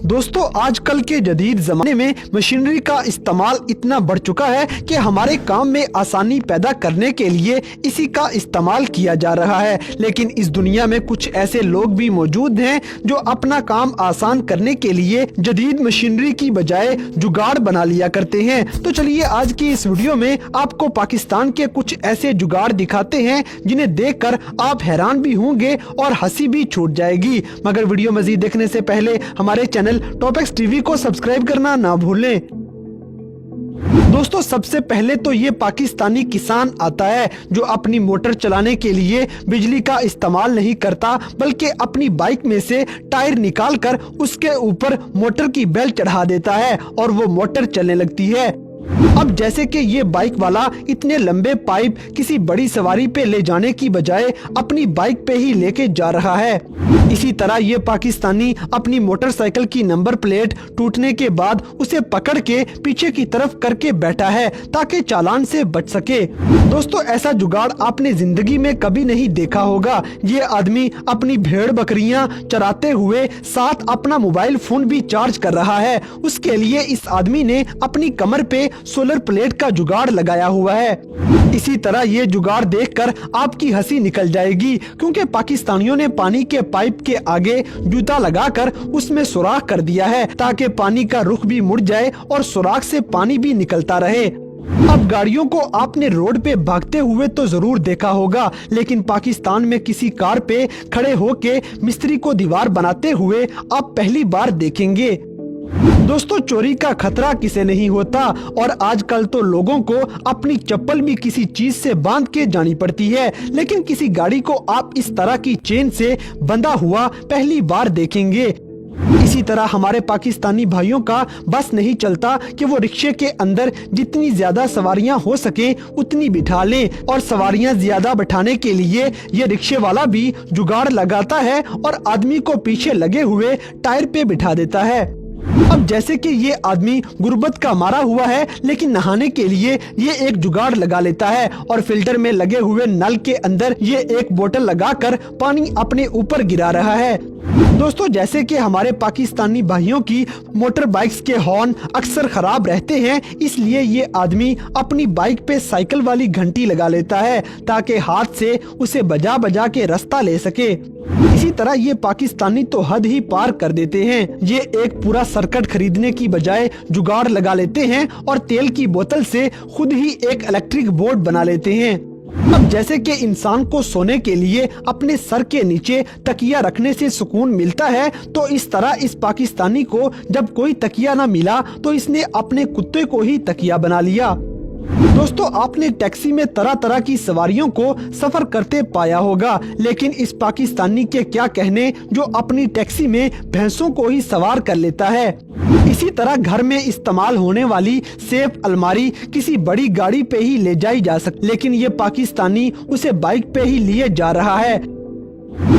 दोस्तों आजकल के जदीद जमाने में मशीनरी का इस्तेमाल इतना बढ़ चुका है कि हमारे काम में आसानी पैदा करने के लिए इसी का इस्तेमाल किया जा रहा है। लेकिन इस दुनिया में कुछ ऐसे लोग भी मौजूद हैं जो अपना काम आसान करने के लिए जदीद मशीनरी की बजाय जुगाड़ बना लिया करते हैं। तो चलिए आज की इस वीडियो में आपको पाकिस्तान के कुछ ऐसे जुगाड़ दिखाते हैं जिन्हें देखकर आप हैरान भी होंगे और हंसी भी छूट जाएगी। मगर वीडियो मजीद देखने से पहले हमारे चैनल टॉपएक्स टीवी को सब्सक्राइब करना ना भूलें। दोस्तों सबसे पहले तो ये पाकिस्तानी किसान आता है जो अपनी मोटर चलाने के लिए बिजली का इस्तेमाल नहीं करता, बल्कि अपनी बाइक में से टायर निकालकर उसके ऊपर मोटर की बेल चढ़ा देता है और वो मोटर चलने लगती है। अब जैसे कि ये बाइक वाला इतने लंबे पाइप किसी बड़ी सवारी पे ले जाने की बजाय अपनी बाइक पे ही लेके जा रहा है। इसी तरह ये पाकिस्तानी अपनी मोटरसाइकिल की नंबर प्लेट टूटने के बाद उसे पकड़ के पीछे की तरफ करके बैठा है ताकि चालान से बच सके। दोस्तों ऐसा जुगाड़ आपने जिंदगी में कभी नहीं देखा होगा। ये आदमी अपनी भेड़ बकरियां चराते हुए साथ अपना मोबाइल फोन भी चार्ज कर रहा है। उसके लिए इस आदमी ने अपनी कमर पे सोलर प्लेट का जुगाड़ लगाया हुआ है। इसी तरह ये जुगाड़ देखकर आपकी हंसी निकल जाएगी, क्योंकि पाकिस्तानियों ने पानी के पाइप के आगे जूता लगाकर उसमें सुराख कर दिया है ताकि पानी का रुख भी मुड़ जाए और सुराख से पानी भी निकलता रहे। अब गाड़ियों को आपने रोड पे भागते हुए तो जरूर देखा होगा, लेकिन पाकिस्तान में किसी कार पे खड़े होके मिस्त्री को दीवार बनाते हुए आप पहली बार देखेंगे। दोस्तों चोरी का खतरा किसे नहीं होता, और आजकल तो लोगों को अपनी चप्पल भी किसी चीज से बांध के जानी पड़ती है, लेकिन किसी गाड़ी को आप इस तरह की चेन से बंधा हुआ पहली बार देखेंगे। इसी तरह हमारे पाकिस्तानी भाइयों का बस नहीं चलता कि वो रिक्शे के अंदर जितनी ज्यादा सवारियां हो सके उतनी बिठा लें, और सवारियां ज्यादा बिठाने के लिए ये रिक्शे वाला भी जुगाड़ लगाता है और आदमी को पीछे लगे हुए टायर पे बिठा देता है। अब जैसे कि ये आदमी गुर्बत का मारा हुआ है, लेकिन नहाने के लिए ये एक जुगाड़ लगा लेता है और फिल्टर में लगे हुए नल के अंदर ये एक बोतल लगाकर पानी अपने ऊपर गिरा रहा है। दोस्तों जैसे कि हमारे पाकिस्तानी भाइयों की मोटर बाइक्स के हॉर्न अक्सर खराब रहते हैं, इसलिए ये आदमी अपनी बाइक पे साइकिल वाली घंटी लगा लेता है ताकि हाथ से उसे बजा बजा के रास्ता ले सके। इसी तरह ये पाकिस्तानी तो हद ही पार कर देते हैं। ये एक पूरा सर्किट खरीदने की बजाय जुगाड़ लगा लेते हैं और तेल की बोतल से खुद ही एक इलेक्ट्रिक बोर्ड बना लेते हैं। अब जैसे कि इंसान को सोने के लिए अपने सर के नीचे तकिया रखने से सुकून मिलता है, तो इस तरह इस पाकिस्तानी को जब कोई तकिया ना मिला तो इसने अपने कुत्ते को ही तकिया बना लिया। दोस्तों आपने टैक्सी में तरह तरह की सवारियों को सफर करते पाया होगा, लेकिन इस पाकिस्तानी के क्या कहने जो अपनी टैक्सी में भैंसों को ही सवार कर लेता है। इसी तरह घर में इस्तेमाल होने वाली सेफ अलमारी किसी बड़ी गाड़ी पे ही ले जाई जा सकती, लेकिन ये पाकिस्तानी उसे बाइक पे ही लिए जा रहा है।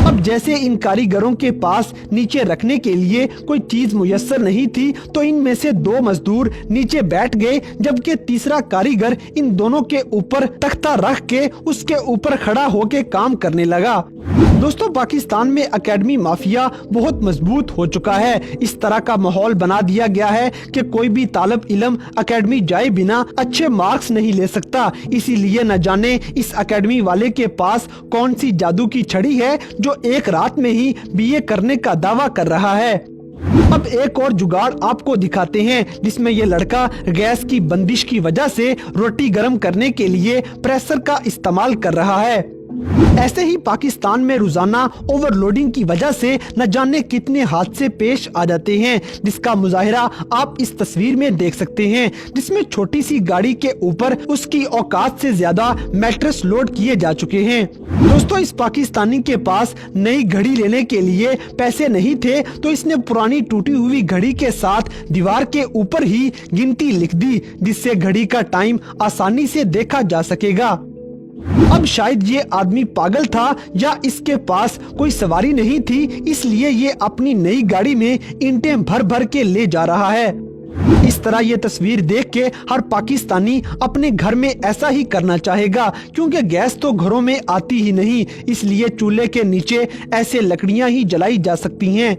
अब जैसे इन कारीगरों के पास नीचे रखने के लिए कोई चीज मुयस्सर नहीं थी, तो इनमें से दो मजदूर नीचे बैठ गए, जबकि तीसरा कारीगर इन दोनों के ऊपर तख्ता रख के उसके ऊपर खड़ा होके काम करने लगा। दोस्तों पाकिस्तान में एकेडमी माफिया बहुत मजबूत हो चुका है। इस तरह का माहौल बना दिया गया है कि कोई भी तालिब इल्म एकेडमी जाए बिना अच्छे मार्क्स नहीं ले सकता। इसीलिए न जाने इस एकेडमी वाले के पास कौन सी जादू की छड़ी है जो एक रात में ही बीए करने का दावा कर रहा है। अब एक और जुगाड़ आपको दिखाते हैं जिसमें ये लड़का गैस की बंदिश की वजह से रोटी गर्म करने के लिए प्रेशर का इस्तेमाल कर रहा है। ऐसे ही पाकिस्तान में रोजाना ओवरलोडिंग की वजह से न जाने कितने हादसे पेश आ जाते हैं, जिसका मुजाहिरा आप इस तस्वीर में देख सकते हैं, जिसमें छोटी सी गाड़ी के ऊपर उसकी औकात से ज्यादा मैट्रेस लोड किए जा चुके हैं। दोस्तों इस पाकिस्तानी के पास नई घड़ी लेने के लिए पैसे नहीं थे, तो इसने पुरानी टूटी हुई घड़ी के साथ दीवार के ऊपर ही गिनती लिख दी, जिससे घड़ी का टाइम आसानी से देखा जा सकेगा। अब शायद ये आदमी पागल था या इसके पास कोई सवारी नहीं थी, इसलिए ये अपनी नई गाड़ी में ईंटें भर भर के ले जा रहा है। इस तरह ये तस्वीर देख के हर पाकिस्तानी अपने घर में ऐसा ही करना चाहेगा, क्योंकि गैस तो घरों में आती ही नहीं, इसलिए चूल्हे के नीचे ऐसे लकड़ियां ही जलाई जा सकती हैं।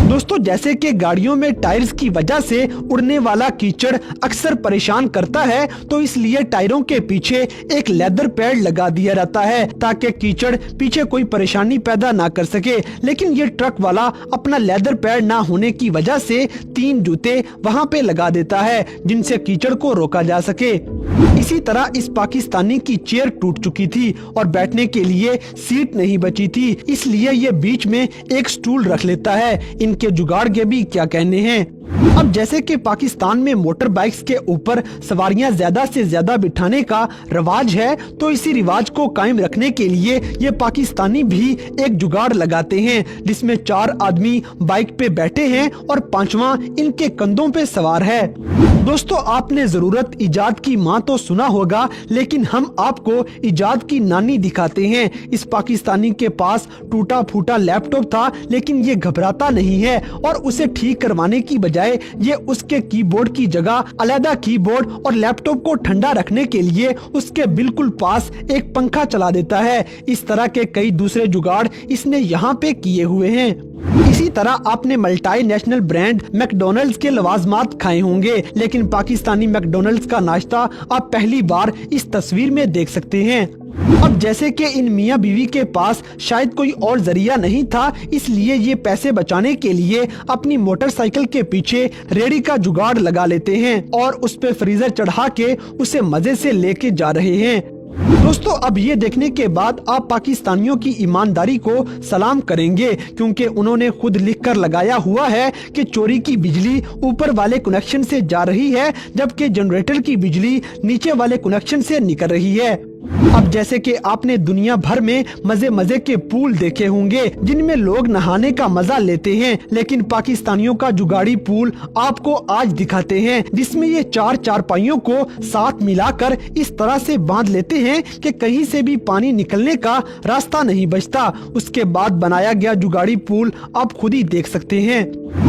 दोस्तों जैसे कि गाड़ियों में टायर्स की वजह से उड़ने वाला कीचड़ अक्सर परेशान करता है, तो इसलिए टायरों के पीछे एक लेदर पैड लगा दिया जाता है ताकि कीचड़ पीछे कोई परेशानी पैदा ना कर सके। लेकिन ये ट्रक वाला अपना लेदर पैड ना होने की वजह से 3 जूते वहाँ पे लगा देता है जिनसे कीचड़ को रोका जा सके। इसी तरह इस पाकिस्तानी की चेयर टूट चुकी थी और बैठने के लिए सीट नहीं बची थी, इसलिए ये बीच में एक स्टूल रख लेता है। इनके जुगाड़ के भी क्या कहने हैं। अब जैसे कि पाकिस्तान में मोटर बाइक्स के ऊपर सवारियां ज्यादा से ज्यादा बिठाने का रिवाज है, तो इसी रिवाज को कायम रखने के लिए ये पाकिस्तानी भी एक जुगाड़ लगाते हैं जिसमें 4 आदमी बाइक पे बैठे हैं और 5वां इनके कंधों पे सवार है। दोस्तों आपने जरूरत इजाद की माँ तो सुना होगा, लेकिन हम आपको इजाद की नानी दिखाते हैं। इस पाकिस्तानी के पास टूटा फूटा लैपटॉप था, लेकिन ये घबराता नहीं है और उसे ठीक करवाने की बजाय ये उसके कीबोर्ड की जगह अलग कीबोर्ड और लैपटॉप को ठंडा रखने के लिए उसके बिल्कुल पास एक पंखा चला देता है। इस तरह के कई दूसरे जुगाड़ इसने यहाँ पे किए हुए हैं। इसी तरह आपने मल्टी नेशनल ब्रांड मैकडॉनल्ड्स के लवाजमात खाए होंगे, लेकिन पाकिस्तानी मैकडॉनल्ड्स का नाश्ता आप पहली बार इस तस्वीर में देख सकते हैं। अब जैसे कि इन मियां बीवी के पास शायद कोई और जरिया नहीं था, इसलिए ये पैसे बचाने के लिए अपनी मोटरसाइकिल के पीछे रेड़ी का जुगाड़ लगा लेते हैं और उस पे फ्रीजर चढ़ा के उसे मजे से लेके जा रहे हैं। दोस्तों अब ये देखने के बाद आप पाकिस्तानियों की ईमानदारी को सलाम करेंगे, क्योंकि उन्होंने खुद लिख कर लगाया हुआ है कि चोरी की बिजली ऊपर वाले कनेक्शन से जा रही है, जबकि जनरेटर की बिजली नीचे वाले कनेक्शन से निकल रही है। अब जैसे कि आपने दुनिया भर में मजे मजे के पूल देखे होंगे जिनमें लोग नहाने का मजा लेते हैं, लेकिन पाकिस्तानियों का जुगाड़ी पूल आपको आज दिखाते हैं जिसमें ये 4 चारपाइयों को साथ मिलाकर इस तरह से बांध लेते हैं कि कहीं से भी पानी निकलने का रास्ता नहीं बचता। उसके बाद बनाया गया जुगाड़ी पूल आप खुद ही देख सकते हैं।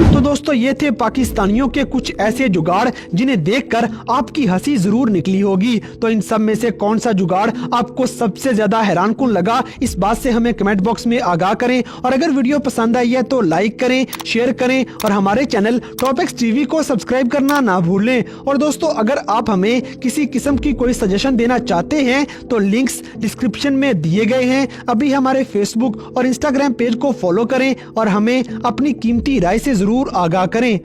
तो दोस्तों ये थे पाकिस्तानियों के कुछ ऐसे जुगाड़ जिन्हें देखकर आपकी हंसी जरूर निकली होगी। तो इन सब में से कौन सा जुगाड़ आपको सबसे ज्यादा हैरानकुन लगा, इस बात से हमें कमेंट बॉक्स में आगाह करें। और अगर वीडियो पसंद आई है तो लाइक करें, शेयर करें और हमारे चैनल टॉपिक्स टीवी को सब्सक्राइब करना ना भूलें। और दोस्तों अगर आप हमें किसी किस्म की कोई सजेशन देना चाहते हैं तो लिंक्स डिस्क्रिप्शन में दिए गए हैं। अभी हमारे फेसबुक और इंस्टाग्राम पेज को फॉलो करें और हमें अपनी कीमती राय से जरूर आगाह करें।